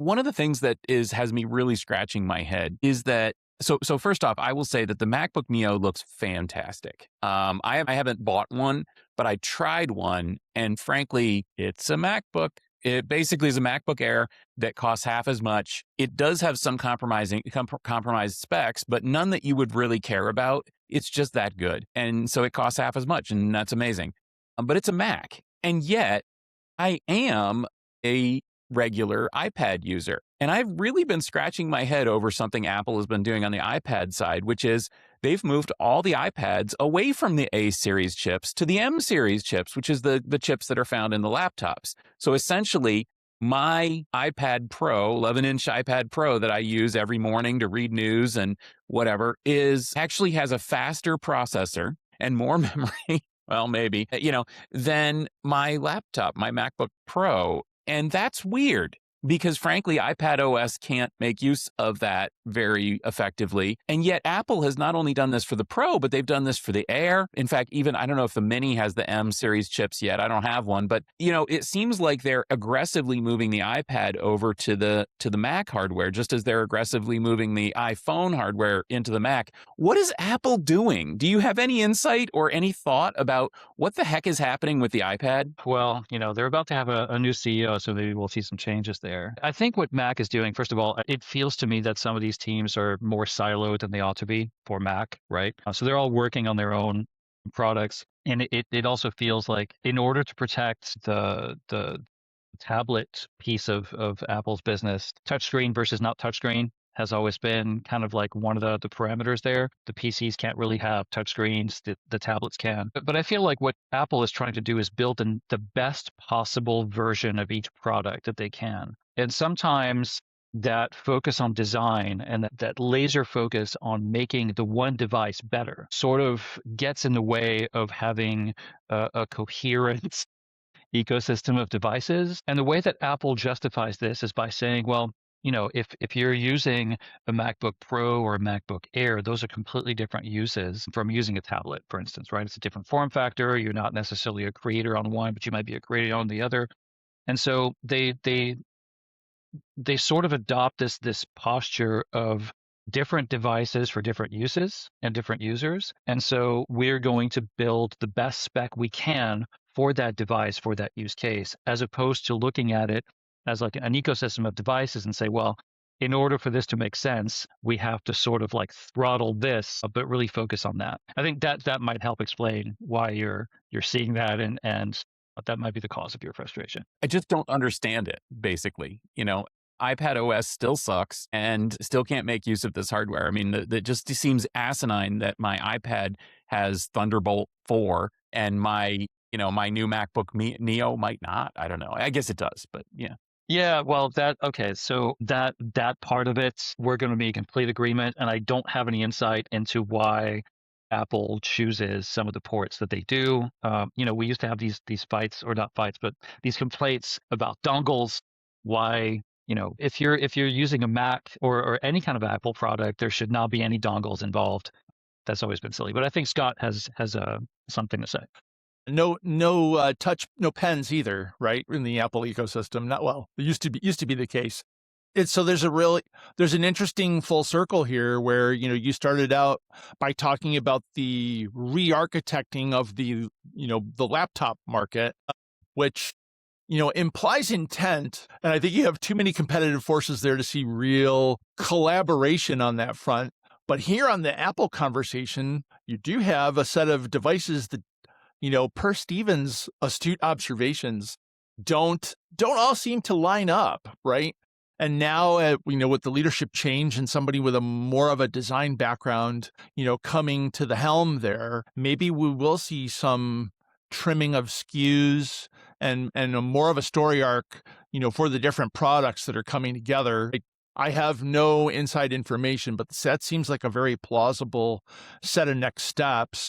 One of the things that has me really scratching my head is that so first off, I will say that the MacBook Neo looks fantastic. I haven't bought one, but I tried one, and frankly, it's a MacBook. It basically is a MacBook Air that costs half as much. It does have some compromised specs, but none that you would really care about. It's just that good, and so it costs half as much, and that's amazing. But it's a Mac, and yet I am a regular iPad user. And I've really been scratching my head over something Apple has been doing on the iPad side, which is they've moved all the iPads away from the A series chips to the M series chips, which is the chips that are found in the laptops. So essentially, my iPad Pro, 11-inch iPad Pro that I use every morning to read news and whatever, actually has a faster processor and more memory. Well, maybe, than my laptop, my MacBook Pro. And that's weird because frankly, iPadOS can't make use of that very effectively. And yet Apple has not only done this for the Pro, but they've done this for the Air. In fact, even I don't know if the Mini has the M series chips yet. I don't have one, but it seems like they're aggressively moving the iPad over to the Mac hardware, just as they're aggressively moving the iPhone hardware into the Mac. What is Apple doing? Do you have any insight or any thought about what the heck is happening with the iPad? Well, they're about to have a new CEO, so maybe we'll see some changes there. I think what Mac is doing, first of all, it feels to me that some of these teams are more siloed than they ought to be for Mac, right? So they're all working on their own products. And it also feels like in order to protect the tablet piece of Apple's business, touchscreen versus not touchscreen has always been kind of like one of the parameters there. The PCs can't really have touchscreens, the tablets can. But I feel like what Apple is trying to do is build the best possible version of each product that they can. And sometimes that focus on design and that laser focus on making the one device better sort of gets in the way of having a coherent ecosystem of devices. And the way that Apple justifies this is by saying, well, if you're using a MacBook Pro or a MacBook Air, those are completely different uses from using a tablet, for instance, right? It's a different form factor. You're not necessarily a creator on one, but you might be a creator on the other. And so they sort of adopt this posture of different devices for different uses and different users. And so we're going to build the best spec we can for that device, for that use case, as opposed to looking at it as like an ecosystem of devices and say, well, in order for this to make sense, we have to sort of like throttle this, but really focus on that. I think that might help explain why you're seeing that, and that might be the cause of your frustration. I just don't understand it, basically. iPadOS still sucks and still can't make use of this hardware. I mean, it just seems asinine that my iPad has Thunderbolt 4 and my new MacBook Neo might not. I don't know. I guess it does, but yeah. Yeah, well, so that part of it, we're going to be in complete agreement, and I don't have any insight into why Apple chooses some of the ports that they do. We used to have these fights, or not fights, but these complaints about dongles. Why, if you're using a Mac or any kind of Apple product, there should not be any dongles involved. That's always been silly. But I think Scott has something to say. No touch, no pens either, right? In the Apple ecosystem, not well. It used to be the case. So there's an interesting full circle here where you started out by talking about the re-architecting of the laptop market, which implies intent, and I think you have too many competitive forces there to see real collaboration on that front. But here on the Apple conversation, you do have a set of devices that, per Stephen's astute observations, don't all seem to line up, right? And now, with the leadership change and somebody with a more of a design background, coming to the helm there, maybe we will see some trimming of SKUs and more of a story arc, for the different products that are coming together. I have no inside information, but that seems like a very plausible set of next steps.